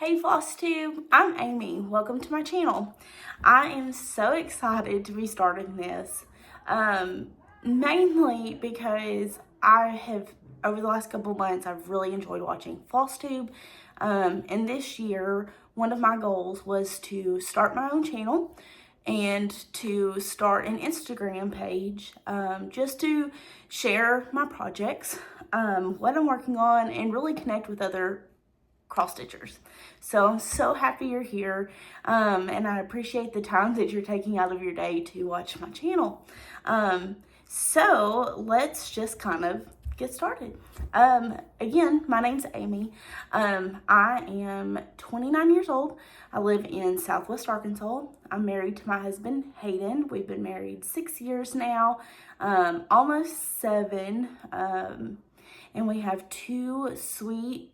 Hey Flosstube, I'm Amy. Welcome to my channel. I am so excited to be starting this, mainly because I have, over the last couple of months, I've really enjoyed watching Flosstube, and this year, one of my goals was to start my own channel and to start an Instagram page, just to share my projects, what I'm working on, and really connect with other cross stitchers. So I'm so happy you're here, and I appreciate the time that you're taking out of your day to watch my channel. So let's just kind of get started. Again, my name's Amy. I am 29 years old. I live in Southwest Arkansas. I'm married to my husband, Hayden. We've been married 6 years now, almost 7, and we have 2 sweet,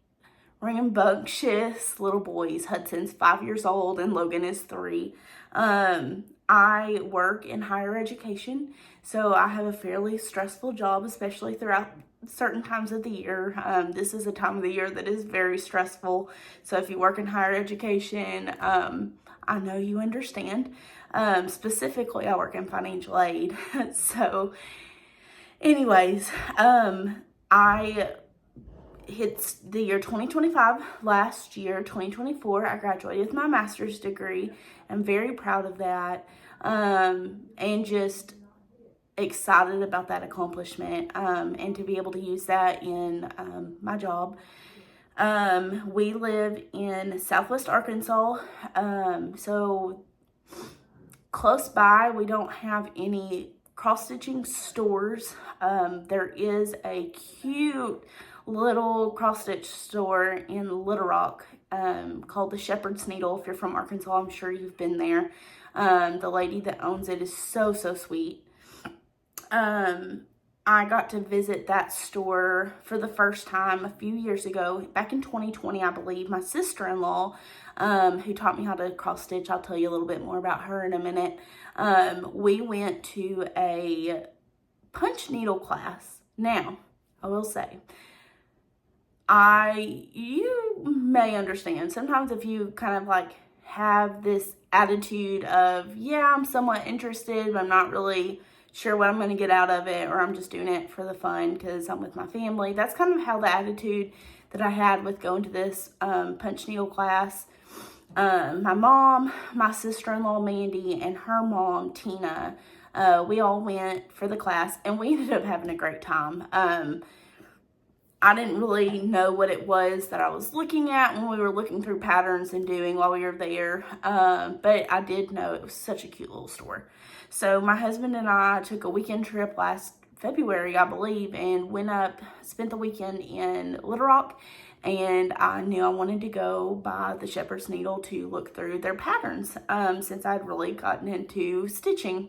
rambunctious little boys. Hudson's 5 years old and Logan is 3. I work in higher education, so I have a fairly stressful job, especially throughout certain times of the year. This is a time of the year that is very stressful, so if you work in higher education, I know you understand. Specifically, I work in financial aid. So anyways, it's the year 2025. Last year, 2024, I graduated with my master's degree. I'm very proud of that, and just excited about that accomplishment, and to be able to use that in my job. We live in Southwest Arkansas, so close by. We don't have any cross-stitching stores. There is a cute little cross-stitch store in Little Rock, called the Shepherd's Needle. If you're from Arkansas, I'm sure you've been there. The lady that owns it is so sweet. I got to visit that store for the first time a few years ago, back in 2020, I believe. My sister-in-law, who taught me how to cross stitch, I'll tell you a little bit more about her in a minute. We went to a punch needle class. Now, I will say, you may understand, sometimes if you kind of like have this attitude of, yeah, I'm somewhat interested, but I'm not really sure what I'm going to get out of it, or I'm just doing it for the fun because I'm with my family. That's kind of how the attitude that I had with going to this punch needle class. My mom, my sister-in-law Mandy, and her mom Tina, we all went for the class, and we ended up having a great time. I didn't really know what it was that I was looking at when we were looking through patterns and doing while we were there, but I did know it was such a cute little store. So my husband and I took a weekend trip last February, I believe, and went up, spent the weekend in Little Rock, and I knew I wanted to go by the Shepherd's Needle to look through their patterns, since I'd really gotten into stitching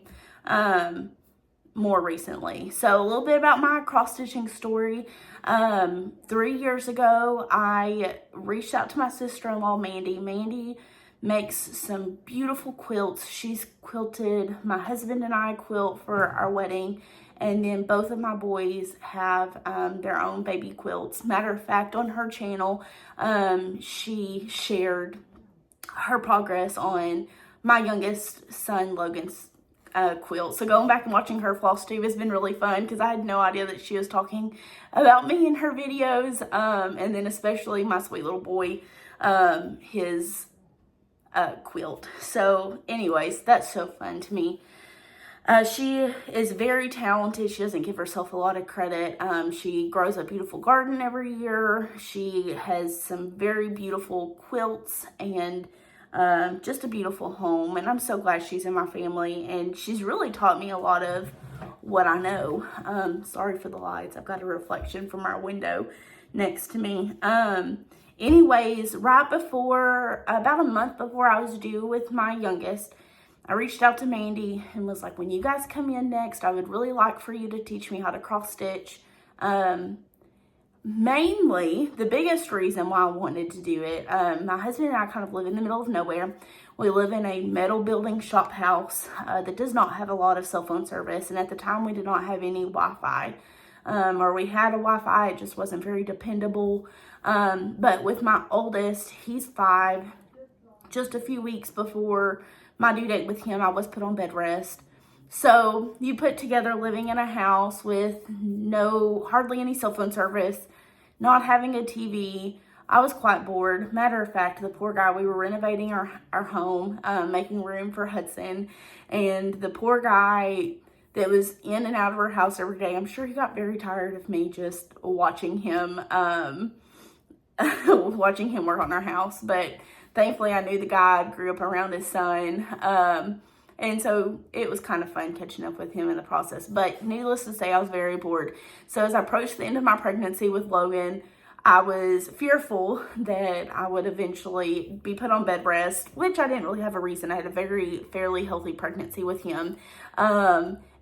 more recently. So a little bit about my cross-stitching story. 3 years ago, I reached out to my sister-in-law, Mandy. Mandy makes some beautiful quilts. She's quilted my husband and I quilt for our wedding, and then both of my boys have their own baby quilts. Matter of fact, on her channel, she shared her progress on my youngest son, Logan's quilt. So going back and watching her Flosstube has been really fun, because I had no idea that she was talking about me in her videos, and then especially my sweet little boy, his quilt. So anyways, that's so fun to me. She is very talented. She doesn't give herself a lot of credit. She grows a beautiful garden every year. She has some very beautiful quilts, and just a beautiful home, and I'm so glad she's in my family, and she's really taught me a lot of what I know. Sorry for the lights. I've got a reflection from our window next to me. Anyways, right before, about a month before I was due with my youngest, I reached out to Mandy and was like, when you guys come in next, I would really like for you to teach me how to cross stitch. Mainly, the biggest reason why I wanted to do it, my husband and I kind of live in the middle of nowhere. We live in a metal building shop house that does not have a lot of cell phone service, and at the time we did not have any Wi-Fi. or we had a Wi-Fi, it just wasn't very dependable. But with my oldest, he's 5, just a few weeks before my due date with him, I was put on bed rest. So you put together living in a house with hardly any cell phone service, not having a TV. I was quite bored. Matter of fact, the poor guy, we were renovating our home, making room for Hudson, and the poor guy that was in and out of our house every day, I'm sure he got very tired of me just watching him, watching him work on our house. But thankfully, I knew the guy, grew up around his son, and so it was kind of fun catching up with him in the process. But needless to say, I was very bored. So as I approached the end of my pregnancy with Logan, I was fearful that I would eventually be put on bed rest, which I didn't really have a reason. I had a fairly healthy pregnancy with him.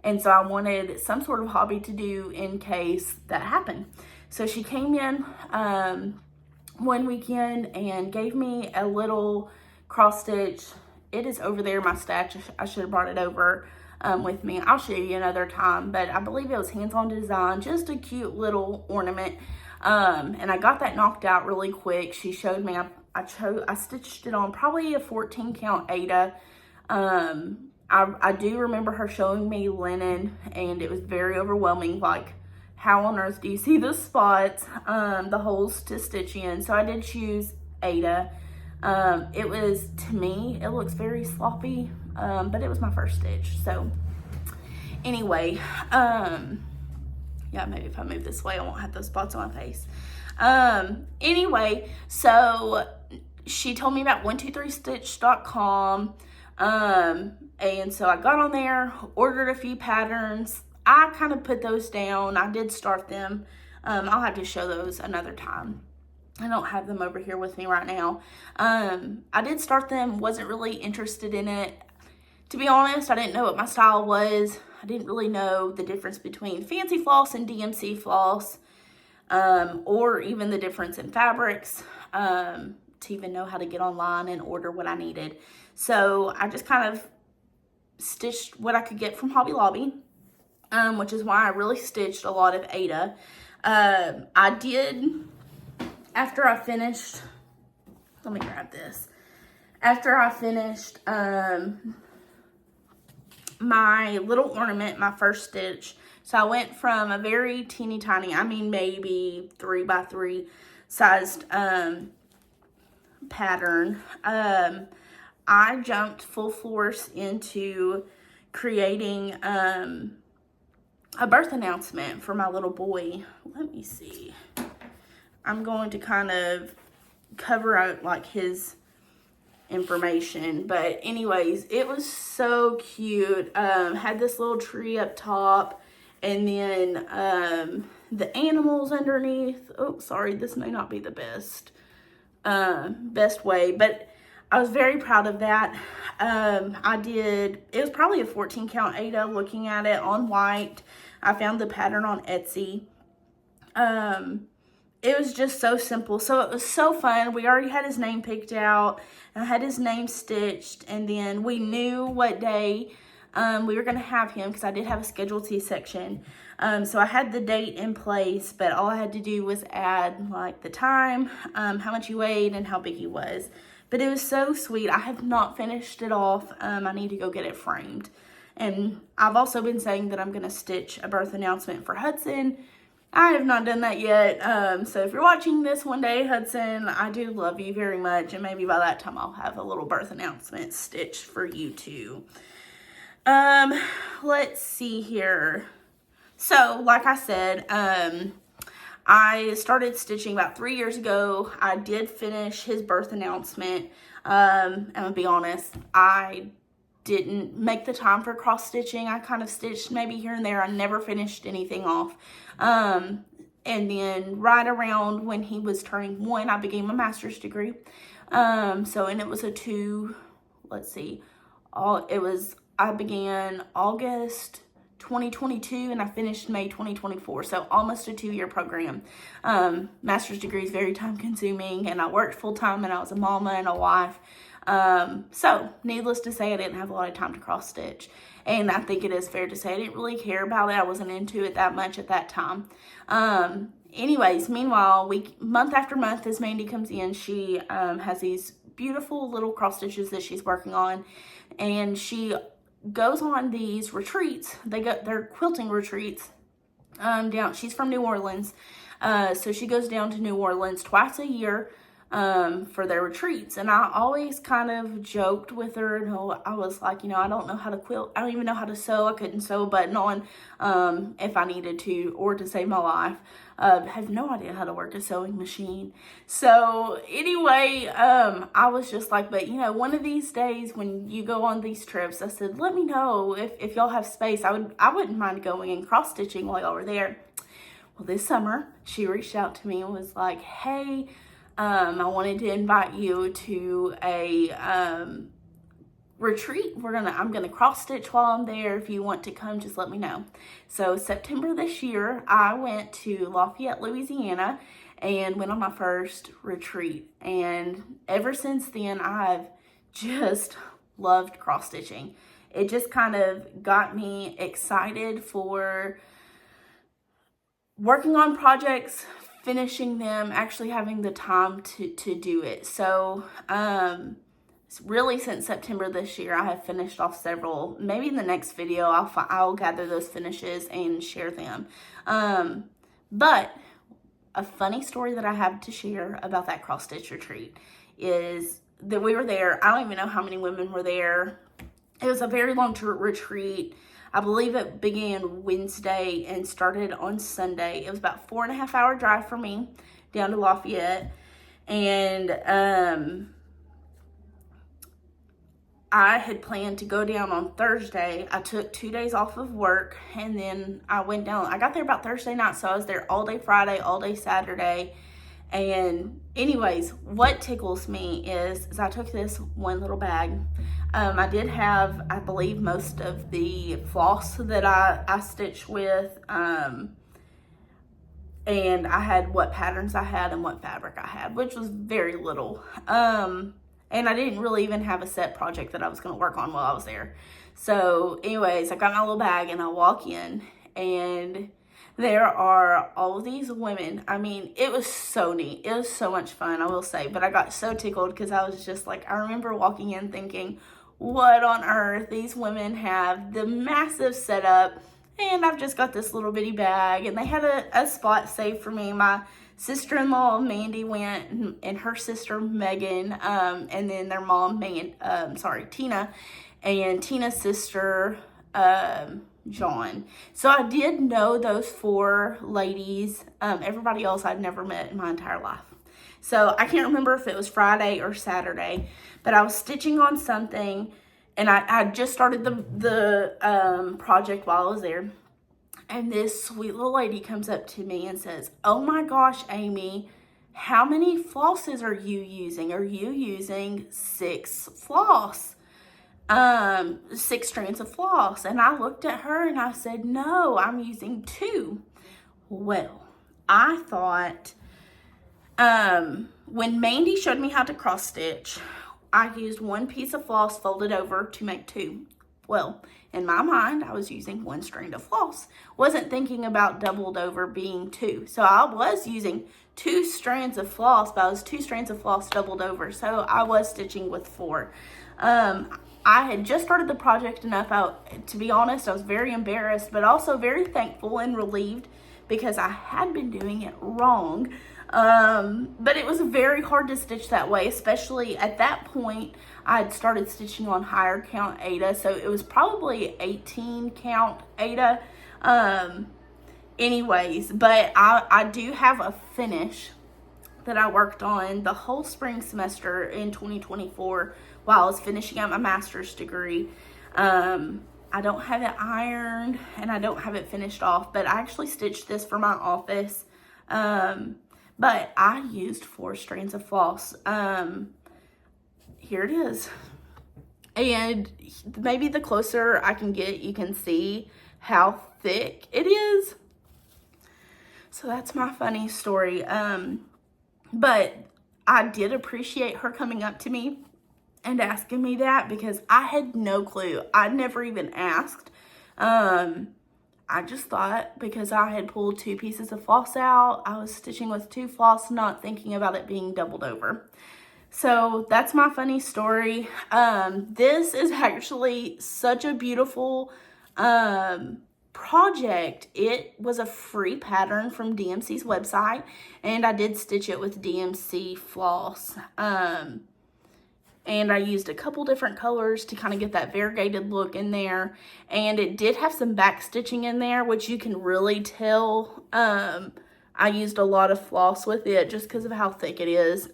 And so I wanted some sort of hobby to do in case that happened. So she came in one weekend and gave me a little cross stitch. It is over there in my stash. I should have brought it over with me. I'll show you another time, but I believe it was hands-on design, just a cute little ornament. And I got that knocked out really quick. She showed me, I stitched it on probably a 14 count Ada. I do remember her showing me linen, and it was very overwhelming. Like, how on earth do you see the spots, the holes to stitch in? So I did choose Ada. It was, to me, it looks very sloppy, but it was my first stitch. So anyway, yeah, maybe if I move this way, I won't have those spots on my face. Anyway, so she told me about 123stitch.com. And so I got on there, ordered a few patterns. I kind of put those down. I did start them. I'll have to show those another time. I don't have them over here with me right now. I did start them, wasn't really interested in it. To be honest, I didn't know what my style was. I didn't really know the difference between fancy floss and DMC floss, or even the difference in fabrics, to even know how to get online and order what I needed. So I just kind of stitched what I could get from Hobby Lobby, which is why I really stitched a lot of Ada. I did, after I finished, let me grab this. After I finished my little ornament, my first stitch, so I went from a very teeny tiny, I mean maybe 3x3 sized pattern. I jumped full force into creating a birth announcement for my little boy. Let me see. I'm going to kind of cover out like his information, but anyways, it was so cute. Had this little tree up top, and then the animals underneath. Oh, sorry, this may not be the best way, but I was very proud of that. It was probably a 14 count Ada, looking at it on white. I found the pattern on Etsy. It was just so simple. So it was so fun. We already had his name picked out. I had his name stitched, and then we knew what day we were going to have him, because I did have a scheduled C-section. So I had the date in place, but all I had to do was add like the time, how much he weighed, and how big he was. But it was so sweet. I have not finished it off. I need to go get it framed. And I've also been saying that I'm going to stitch a birth announcement for Hudson. I have not done that yet. So if you're watching this one day, Hudson, I do love you very much. And maybe by that time I'll have a little birth announcement stitched for you too. Let's see here. So like I said, I started stitching about 3 years ago. I did finish his birth announcement. I'm gonna be honest, I didn't make the time for cross stitching. I kind of stitched maybe here and there. I never finished anything off. And then right around when he was turning 1, I began my master's degree. And it was a I began August 2022 and I finished May 2024. So almost a 2-year program. Master's degree is very time consuming, and I worked full time, and I was a mama and a wife. So needless to say, I didn't have a lot of time to cross stitch. And I think it is fair to say I didn't really care about it. I wasn't into it that much at that time. Anyways, meanwhile, month after month, as Mandy comes in, she has these beautiful little cross stitches that she's working on. And she goes on these retreats. They're quilting retreats. She's from New Orleans. So she goes down to New Orleans twice a year for their retreats. And I always kind of joked with her, and I was like, I don't know how to quilt. I don't even know how to sew. I couldn't sew a button on if I needed to, or to save my life. Have no idea how to work a sewing machine. So anyway, I was just like, but one of these days when you go on these trips, I said, let me know if y'all have space. I wouldn't mind going and cross stitching while y'all were there. Well, this summer she reached out to me and was like, hey, I wanted to invite you to a retreat. I'm gonna cross stitch while I'm there. If you want to come, just let me know. So September this year, I went to Lafayette, Louisiana, and went on my first retreat. And ever since then, I've just loved cross stitching. It just kind of got me excited for working on projects, finishing them, actually having the time to do it. So really since September this year, I have finished off several. Maybe in the next video I'll gather those finishes and share them. But a funny story that I have to share about that cross stitch retreat is that we were there. I don't even know how many women were there. It was a very long retreat. I believe it began Wednesday and started on Sunday. It was about 4.5 hour drive for me down to Lafayette. And I had planned to go down on Thursday. I took 2 days off of work, and then I went down. I got there about Thursday night, so I was there all day Friday, all day Saturday. And anyways, what tickles me is I took this one little bag. I did have, I believe, most of the floss that I stitched with, and I had what patterns I had and what fabric I had, which was very little. And I didn't really even have a set project that I was going to work on while I was there. So anyways, I got my little bag and I walk in, and there are all of these women. I mean, it was so neat. It was so much fun, I will say. But I got so tickled because I was just like, I remember walking in thinking, what on earth? These women have the massive setup, and I've just got this little bitty bag. And they had a spot saved for me. My sister-in-law, Mandy, went, and her sister, Megan, and then their mom, Tina, and Tina's sister, John. So I did know those 4 ladies. Everybody else I'd never met in my entire life. So I can't remember if it was Friday or Saturday, but I was stitching on something, and I just started the project while I was there. And this sweet little lady comes up to me and says, oh my gosh, Amy, how many flosses are you using? Are you using 6 floss? 6 strands of floss? And I looked at her and I said, no, I'm using 2. Well, I thought, when Mandy showed me how to cross stitch, I used 1 piece of floss folded over to make 2. Well, in my mind, I was using 1 strand of floss. Wasn't thinking about doubled over being 2. So I was using 2 strands of floss, but I was 2 strands of floss doubled over. So I was stitching with 4. I had just started the project enough. To be honest, I was very embarrassed, but also very thankful and relieved because I had been doing it wrong. But it was very hard to stitch that way, especially at that point. I had started stitching on higher count Aida, so it was probably 18 count Aida. Anyways, but I do have a finish that I worked on the whole spring semester in 2024 while I was finishing up my master's degree. I don't have it ironed and I don't have it finished off, but I actually stitched this for my office. But I used 4 strands of floss. Here it is. And maybe the closer I can get, you can see how thick it is. So that's my funny story. But I did appreciate her coming up to me and asking me that because I had no clue. I'd never even asked. I just thought because I had pulled 2 pieces of floss out, I was stitching with 2 floss, not thinking about it being doubled over. So that's my funny story. This is actually such a beautiful project. It was a free pattern from DMC's website, and I did stitch it with DMC floss. And I used a couple different colors to kind of get that variegated look in there. And it did have some back stitching in there, which you can really tell. I used a lot of floss with it just because of how thick it is.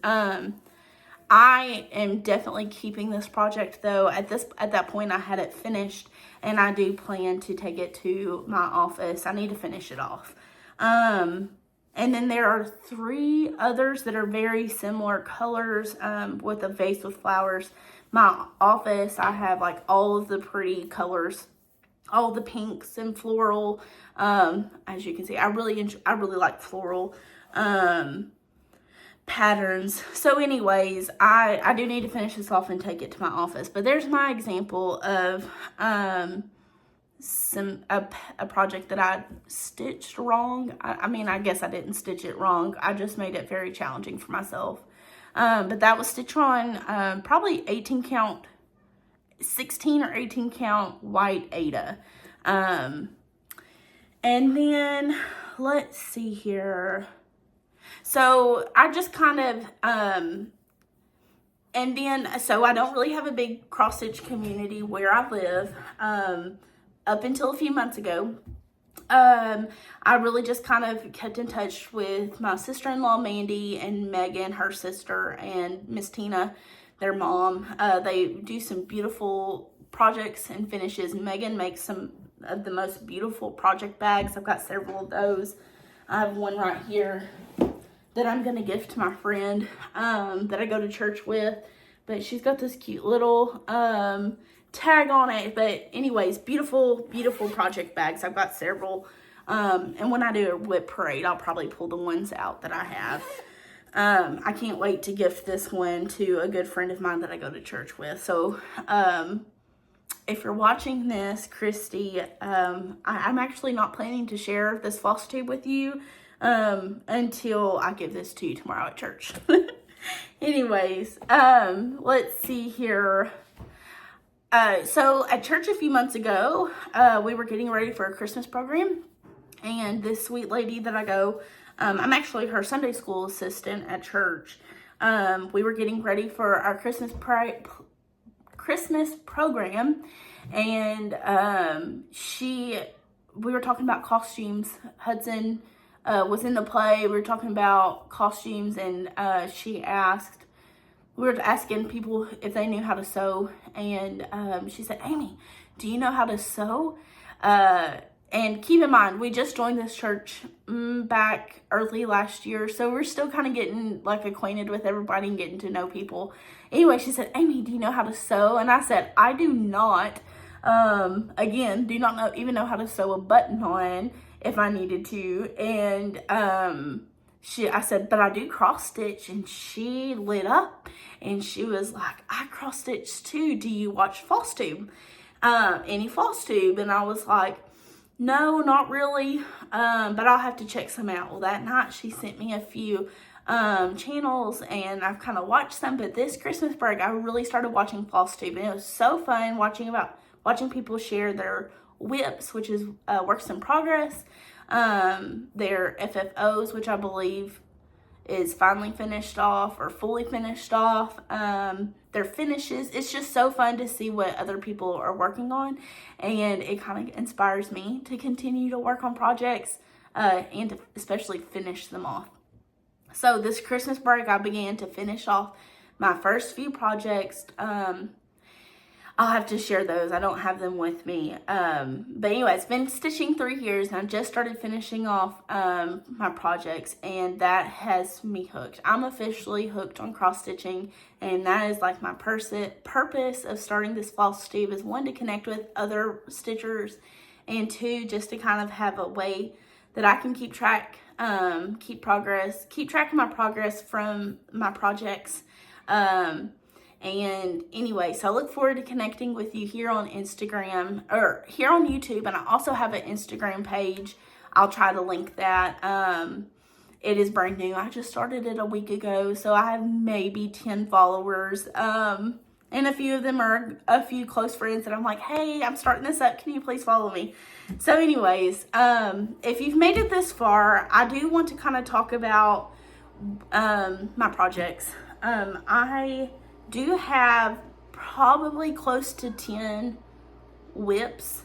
I am definitely keeping this project though. At that point I had it finished, and I do plan to take it to my office. I need to finish it off. And then there are 3 others that are very similar colors with a vase with flowers. My office, I have like all of the pretty colors, all the pinks and floral. As you can see, I really like floral patterns. So anyways, I do need to finish this off and take it to my office. But there's my example of a project that I stitched wrong. I mean, I guess I didn't stitch it wrong. I just made it very challenging for myself. But that was stitched on probably 18 count, 16 or 18 count white Aida. And then let's see here. So I just kind of, and then, so I don't really have a big cross stitch community where I live. Up until a few months ago, I really just kind of kept in touch with my sister-in-law, Mandy, and Megan, her sister, and Miss Tina, their mom. They do some beautiful projects and finishes. Megan makes some of the most beautiful project bags. I've got several of those. I have one right here that I'm going to gift to my friend that I go to church with. But she's got this cute little tag on it. But anyways, beautiful, beautiful project bags. I've got several. And when I do a whip parade, I'll probably pull the ones out that I have. I can't wait to gift this one to a good friend of mine that I go to church with. So, if you're watching this, Christy, I'm actually not planning to share this Flosstube with you until I give this to you tomorrow at church. Anyways, let's see here. So at church a few months ago, we were getting ready for a Christmas program, and this sweet lady that I go, I'm actually her Sunday school assistant at church. We were getting ready for our Christmas program, and we were talking about costumes. Hudson was in the play. We were talking about costumes, and we were asking people if they knew how to sew, and she said, "Amy, do you know how to sew?" And keep in mind, we just joined this church back early last year, so we're still kind of getting like acquainted with everybody and getting to know people. Anyway, she said, "Amy, do you know how to sew?" And I said, "I do not. Again, do not even know how to sew a button on if I needed to." And I said, "But I do cross stitch," and she lit up and she was like, "I cross stitch too. Do you watch Flosstube? Any Flosstube?" And I was like, "No, not really, but I'll have to check some out." Well, that night she sent me a few channels, and I've kind of watched some, but this Christmas break I really started watching Flosstube, and it was so fun watching people share their whips, which is works in progress, their FFOs, which I believe is finally finished off or fully finished off, their finishes. It's just so fun to see what other people are working on, and it kind of inspires me to continue to work on projects and to especially finish them off. So this Christmas break I began to finish off my first few projects. I'll have to share those. I don't have them with me. But anyway, it's been stitching 3 years, and I just started finishing off my projects, and that has me hooked. I'm officially hooked on cross stitching, and that is like my purpose of starting this Flosstube is 1, to connect with other stitchers, and 2, just to kind of have a way that I can keep track of my progress from my projects. And anyway, so I look forward to connecting with you here on Instagram or here on YouTube. And I also have an Instagram page. I'll try to link that. It is brand new. I just started it a week ago, so I have maybe 10 followers. And a few of them are a few close friends that I'm like, hey, I'm starting this up. Can you please follow me? So anyways, if you've made it this far, I do want to kind of talk about my projects. I do have probably close to 10 whips,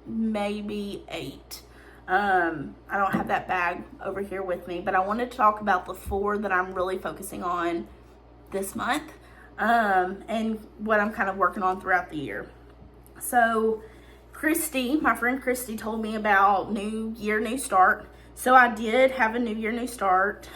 maybe 8. I don't have that bag over here with me, but I wanted to talk about the 4 that I'm really focusing on this month, and what I'm kind of working on throughout the year. So Christy, my friend Christy, told me about New Year, New Start. So I did have a New Year, New Start.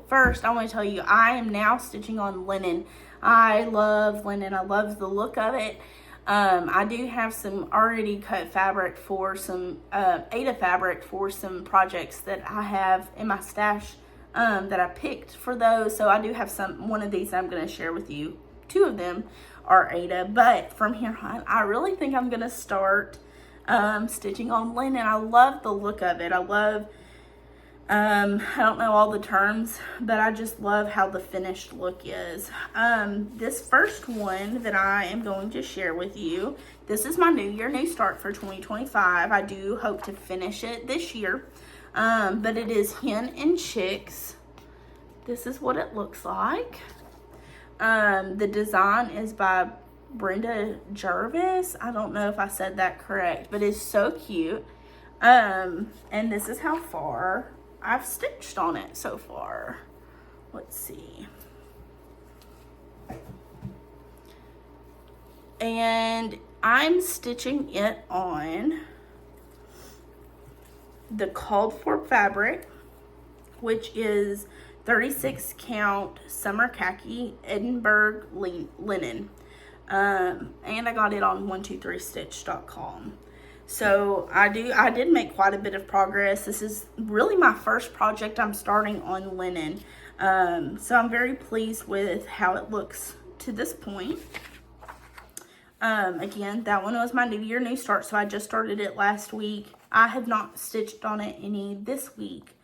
First I want to tell you, I am now stitching on linen. I love linen. I love the look of it. I do have some already cut fabric for some Aida fabric for some projects that I have in my stash that I picked for those. So I do have one of these I'm going to share with you. 2 of them are Aida, but from here on, I really think I'm going to start stitching on linen. I love the look of it. I love, I don't know all the terms, but I just love how the finished look is. This first one that I am going to share with you, this is my New Year, New Start for 2025. I do hope to finish it this year, but it is Hen and Chicks. This is what it looks like. The design is by Brenda Jervis. I don't know if I said that correct, but it's so cute. And this is how far I've stitched on it so far. Let's see. And I'm stitching it on the called for fabric, which is 36 count summer khaki Edinburgh linen. And I got it on 123stitch.com. So I did make quite a bit of progress. This is really my first project I'm starting on linen. So I'm very pleased with how it looks to this point. Again, that one was my New Year, New Start. So I just started it last week. I have not stitched on it any this week.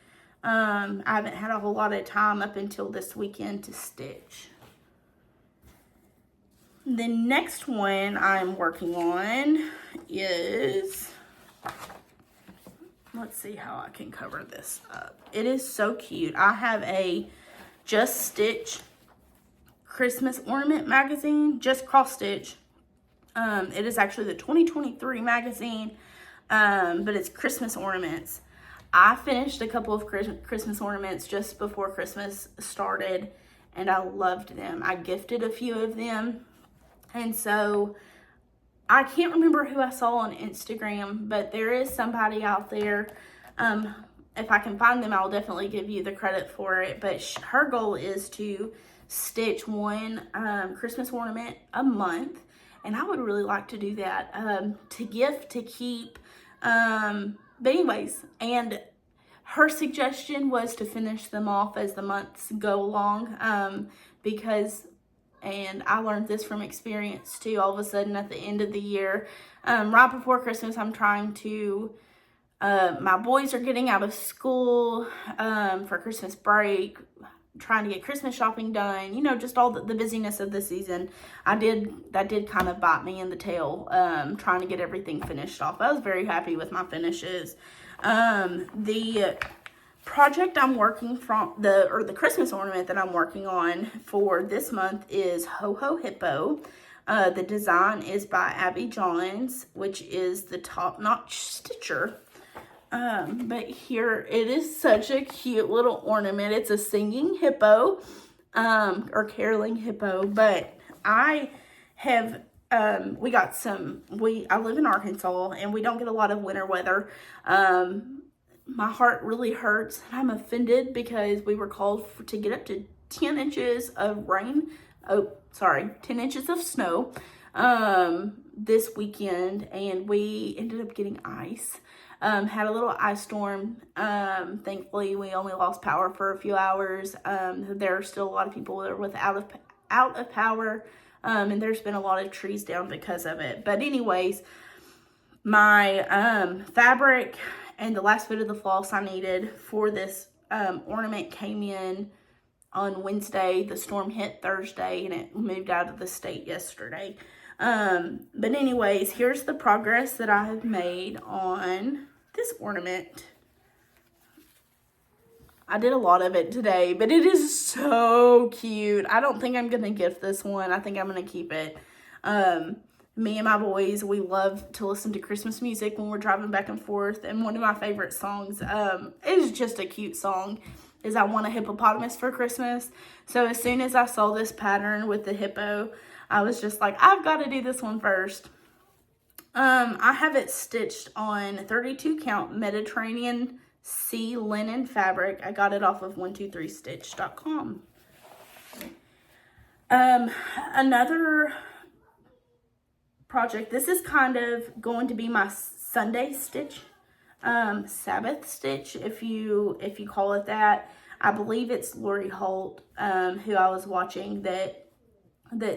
I haven't had a whole lot of time up until this weekend to stitch. The next one I'm working on is, let's see how I can cover this up. It is so cute. I have a Just Stitch Christmas ornament magazine, just cross stitch. It is actually the 2023 magazine, but it's Christmas ornaments. I finished a couple of Christmas ornaments just before Christmas started, and I loved them. I gifted a few of them. And so I can't remember who I saw on Instagram, but there is somebody out there. If I can find them, I'll definitely give you the credit for it. But her goal is to stitch one Christmas ornament a month. And I would really like to do that, to gift, to keep. But anyways, and her suggestion was to finish them off as the months go along, because, and I learned this from experience too, all of a sudden at the end of the year, right before Christmas, I'm trying to, my boys are getting out of school for Christmas break, trying to get Christmas shopping done, you know, just all the busyness of the season. That did kind of bite me in the tail, trying to get everything finished off. I was very happy with my finishes. The project I'm working from, the Christmas ornament that I'm working on for this month is Ho Ho Hippo. The design is by Abby Johns, which is the top-notch stitcher. But here it is, such a cute little ornament. It's a singing hippo, or caroling hippo, but I have, I live in Arkansas and we don't get a lot of winter weather. My heart really hurts. I'm offended because we were called to get up to 10 inches of rain. 10 inches of snow, this weekend, and we ended up getting ice. Had a little ice storm. Thankfully, we only lost power for a few hours. There are still a lot of people that are out of power, and there's been a lot of trees down because of it. But anyways, my fabric and the last bit of the floss I needed for this ornament came in on Wednesday. The storm hit Thursday and it moved out of the state yesterday. But anyways, here's the progress that I have made on this ornament. I did a lot of it today, but it is so cute. I don't think I'm going to gift this one. I think I'm going to keep it. Me and my boys, we love to listen to Christmas music when we're driving back and forth. And one of my favorite songs is just a cute song, is I Want a Hippopotamus for Christmas. So as soon as I saw this pattern with the hippo, I was just like, I've got to do this one first. I have it stitched on 32 count Mediterranean Sea linen fabric. I got it off of 123stitch.com. Another project, this is kind of going to be my Sunday stitch, Sabbath stitch, if you call it that. I believe it's Lori Holt, who I was watching, that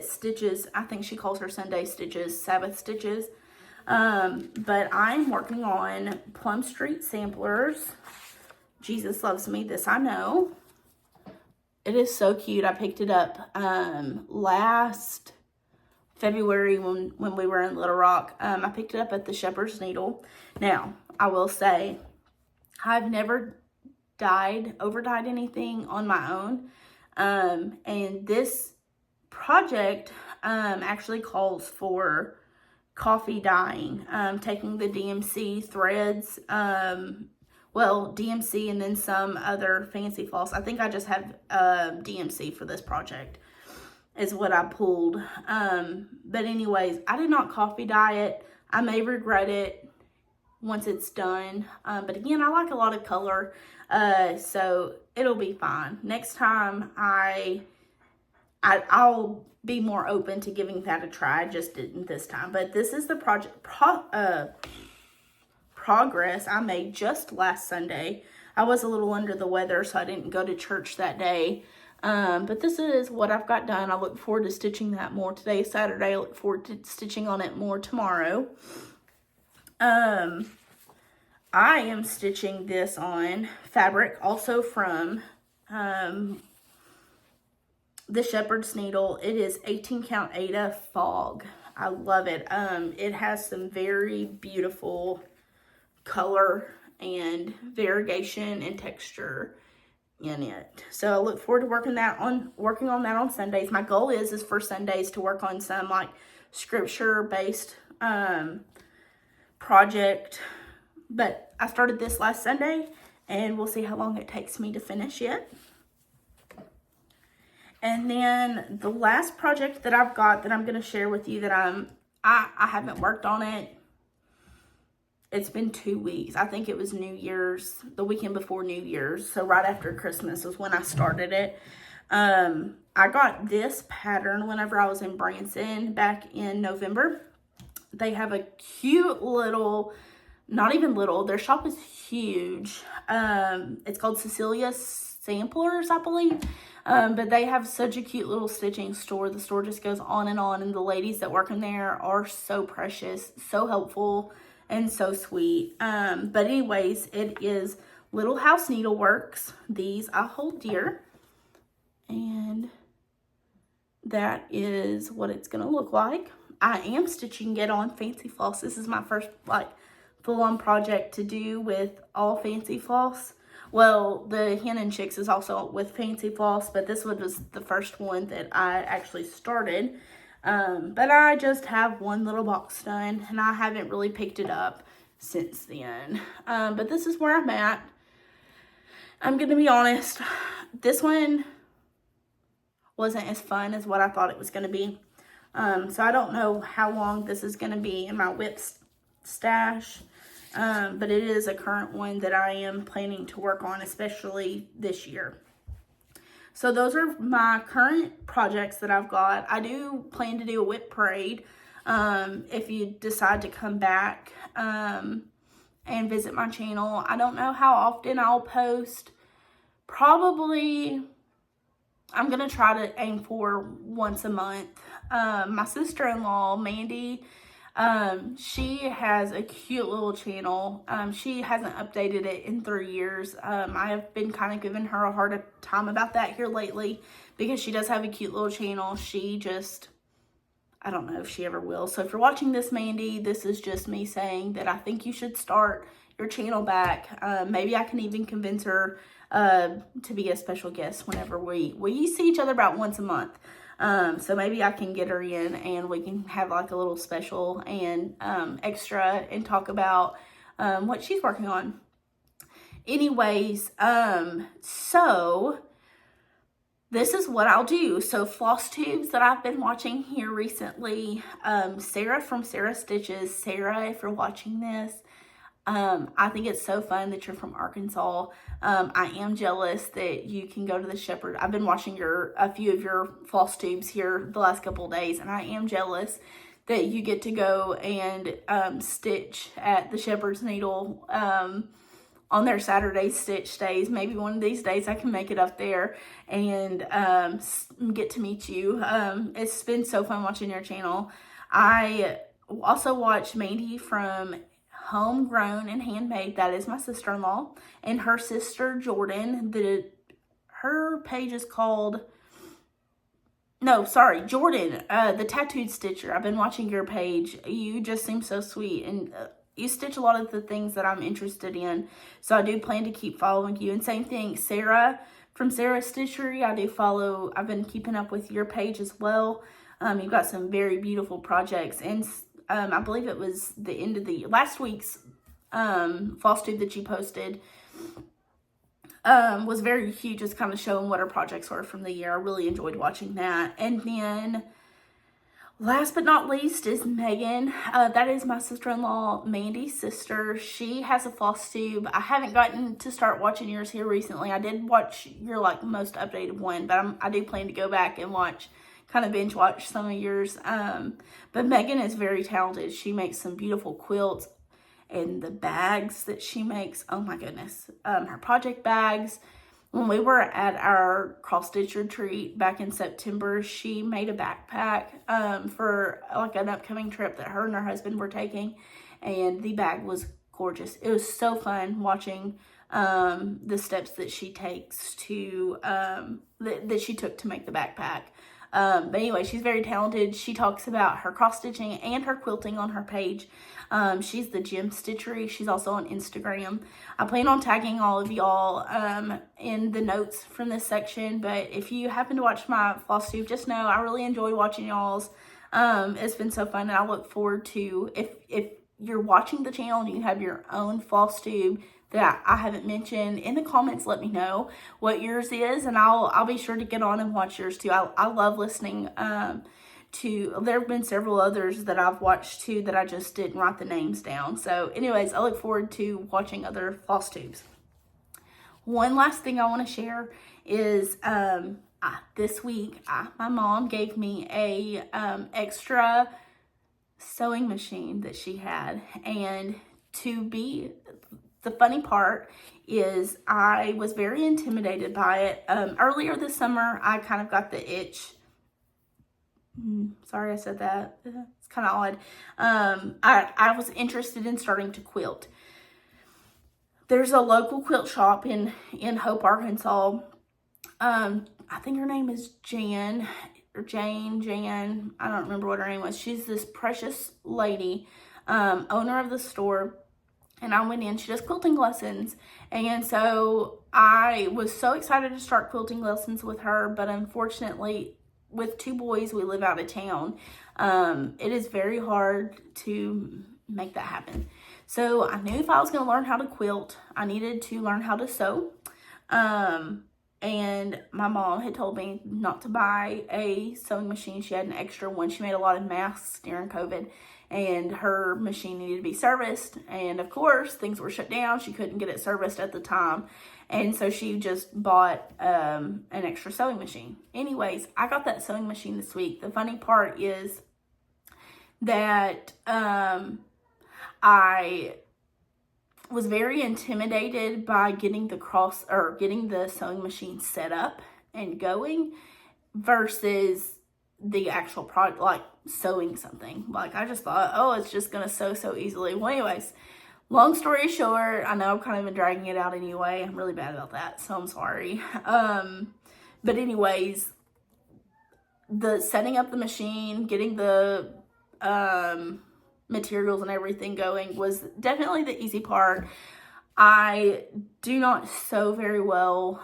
stitches, I think she calls her Sunday stitches Sabbath stitches. But I'm working on Plum Street samplers. Jesus loves me, this I know. It is so cute. I picked it up last February when we were in Little Rock. I picked it up at the Shepherd's Needle. Now, I will say, I've never over dyed anything on my own. And this project actually calls for coffee dyeing, taking the DMC threads, DMC and then some other fancy floss. I think I just have DMC for this project is what I pulled. But anyways, I did not coffee dye it. I may regret it once it's done. But again, I like a lot of color, so it'll be fine. Next time I'll be more open to giving that a try. I just didn't this time. But this is the progress I made just last Sunday. I was a little under the weather, so I didn't go to church that day. But this is what I've got done. I look forward to stitching that more. Today is Saturday. I look forward to stitching on it more tomorrow. I am stitching this on fabric also from the Shepherd's Needle. It is 18 count Ada Fog. I love it. It has some very beautiful color and variegation and texture in it. So I look forward to working on that on Sundays. My goal is for Sundays to work on some like scripture based project. But I started this last Sunday and we'll see how long it takes me to finish it. And then the last project that I've got that I'm going to share with you that I haven't worked on it. It's been 2 weeks. I think it was New Year's, the weekend before New Year's. So right after Christmas was when I started it. I got this pattern whenever I was in Branson back in November. They have a cute little, not even little, their shop is huge. It's called Cecilia's Samplers, I believe. But they have such a cute little stitching store. The store just goes on, and the ladies that work in there are so precious, so helpful, and so sweet. But anyways, it is Little House Needleworks. These I hold dear. And that is what it's going to look like. I am stitching it on Fancy Floss. This is my first like full-on project to do with all Fancy Floss. Well, the Hen and Chicks is also with Fancy Floss, but this one was the first one that I actually started. But I just have one little box done, and I haven't really picked it up since then. But this is where I'm at. I'm going to be honest, this one wasn't as fun as what I thought it was going to be. So I don't know how long this is going to be in my whip stash. But it is a current one that I am planning to work on, especially this year. So those are my current projects that I've got. I do plan to do a whip parade if you decide to come back and visit my channel. I don't know how often I'll post. Probably I'm going to try to aim for once a month. My sister-in-law, Mandy, she has a cute little channel. She hasn't updated it in 3 years. I have been kind of giving her a hard time about that here lately because she does have a cute little channel. She just, I don't know if she ever will. So if you're watching this, Mandy, this is just me saying that I think you should start your channel back. Maybe I can even convince her to be a special guest whenever we see each other about once a month. So maybe I can get her in and we can have like a little special and extra and talk about what she's working on. Anyways, so this is what I'll do. So Flosstubes that I've been watching here recently, Sarah from Sarah Stitches. Sarah, if you're watching this, I think it's so fun that you're from Arkansas. I am jealous that you can go to the Shepherd. I've been watching a few of your Flosstubes here the last couple of days, and I am jealous that you get to go and stitch at the Shepherd's Needle on their Saturday stitch days. Maybe one of these days I can make it up there and get to meet you. It's been so fun watching your channel. I also watch Mandy from Homegrown and Handmade. That is my sister-in-law, and her sister Jordan. Her page is called, no, sorry, Jordan, the Tattooed Stitcher. I've been watching your page. You just seem so sweet, and you stitch a lot of the things that I'm interested in, so I do plan to keep following you. And same thing, Sarah from Sarah Stitchery, I do follow. I've been keeping up with your page as well. You've got some very beautiful projects, and I believe it was the end of last week's Flosstube that you posted was very cute, just kind of showing what her projects were from the year. I really enjoyed watching that. And then last but not least is Megan. That is my sister-in-law, Mandy's sister. She has a Flosstube. I haven't gotten to start watching yours here recently. I did watch your most updated one, but I do plan to go back and kind of binge watch some of yours. But Megan is very talented. She makes some beautiful quilts, and the bags that she makes, oh my goodness. Her project bags. When we were at our cross stitch retreat back in September, she made a backpack for an upcoming trip that her and her husband were taking, and the bag was gorgeous. It was so fun watching the steps that she takes to that she took to make the backpack. But anyway, she's very talented. She talks about her cross stitching and her quilting on her page. She's the Gem Stitchery. She's also on Instagram. I plan on tagging all of y'all in the notes from this section, but if you happen to watch my Flosstube, just know I really enjoy watching y'all's. It's been so fun, and I look forward to, if you're watching the channel and you have your own Flosstube that I haven't mentioned, in the comments let me know what yours is, and I'll be sure to get on and watch yours too. I love listening there have been several others that I've watched too that I just didn't write the names down. So anyways, I look forward to watching other Flosstubes. One last thing I want to share is this week my mom gave me a extra sewing machine that she had, and the funny part is I was very intimidated by it. Earlier this summer, I kind of got the itch. Sorry I said that. It's kind of odd. I was interested in starting to quilt. There's a local quilt shop in Hope, Arkansas. I think her name is Jan. I don't remember what her name was. She's this precious lady, owner of the store. And I went in, she does quilting lessons. And so I was so excited to start quilting lessons with her, but unfortunately, with 2 boys, we live out of town. It is very hard to make that happen. So I knew if I was going to learn how to quilt, I needed to learn how to sew. And my mom had told me not to buy a sewing machine. She had an extra one. She made a lot of masks during COVID, and her machine needed to be serviced. And of course, things were shut down. She couldn't get it serviced at the time. And so she just bought an extra sewing machine. Anyways, I got that sewing machine this week. The funny part is that I was very intimidated by getting the sewing machine set up and going versus the actual product, like sewing something. Like I just thought, oh, it's just gonna sew so easily. Well, anyways, long story short, I know I've kind of been dragging it out anyway. I'm really bad about that, so I'm sorry. But anyways, the setting up the machine, getting the materials and everything going was definitely the easy part. I do not sew very well.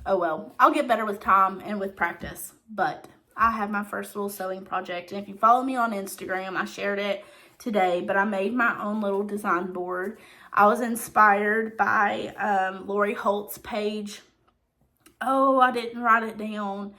Oh well, I'll get better with time and with practice, but I have my first little sewing project, and if you follow me on Instagram, I shared it today, but I made my own little design board. I was inspired by Lori Holt's page. Oh, I didn't write it down.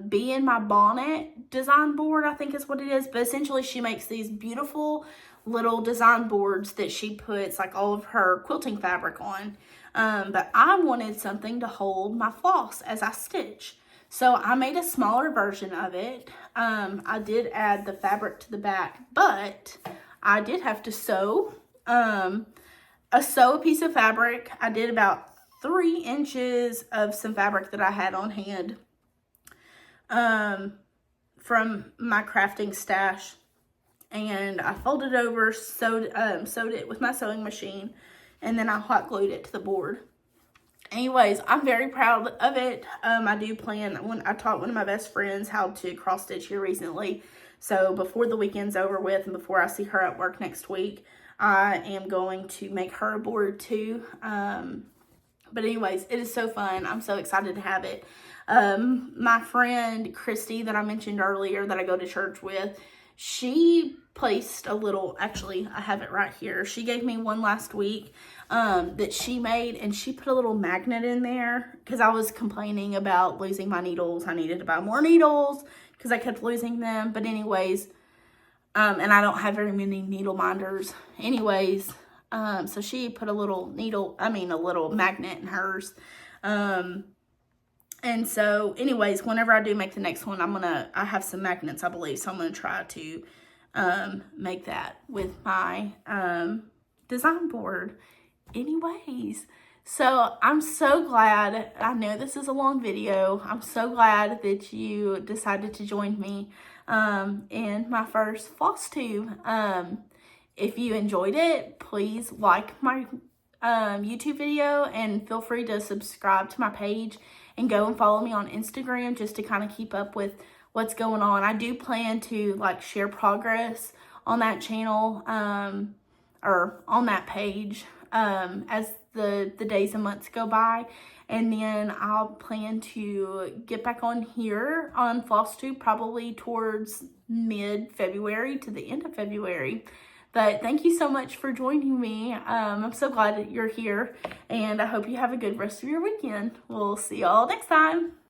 Be in My Bonnet design board, I think is what it is, but essentially she makes these beautiful little design boards that she puts like all of her quilting fabric on. But I wanted something to hold my floss as I stitch. So I made a smaller version of it. I did add the fabric to the back, but I did have to sew a piece of fabric. I did about 3 inches of some fabric that I had on hand from my crafting stash, and I folded over, sewed it with my sewing machine, and then I hot glued it to the board. Anyways, I'm very proud of it. I do plan, when I taught one of my best friends how to cross stitch here recently, so before the weekend's over with and before I see her at work next week, I am going to make her a board too. But anyways, it is so fun. I'm so excited to have it. My friend Christy that I mentioned earlier that I go to church with, she placed a little, actually I have it right here. She gave me one last week that she made, and she put a little magnet in there because I was complaining about losing my needles. I needed to buy more needles because I kept losing them. But anyways, and I don't have very many needle minders. Anyways, so she put a little magnet in hers. And so anyways, whenever I do make the next one, I have some magnets, I believe. So I'm going to try to, make that with my, design board. Anyways, so I'm so glad. I know this is a long video. I'm so glad that you decided to join me, in my first Flosstube. If you enjoyed it, please like my YouTube video, and feel free to subscribe to my page and go and follow me on Instagram just to kind of keep up with what's going on. I do plan to like share progress on that channel or on that page as the days and months go by. And then I'll plan to get back on here on Flosstube probably towards mid-February to the end of February. But thank you so much for joining me. I'm so glad that you're here, and I hope you have a good rest of your weekend. We'll see y'all next time.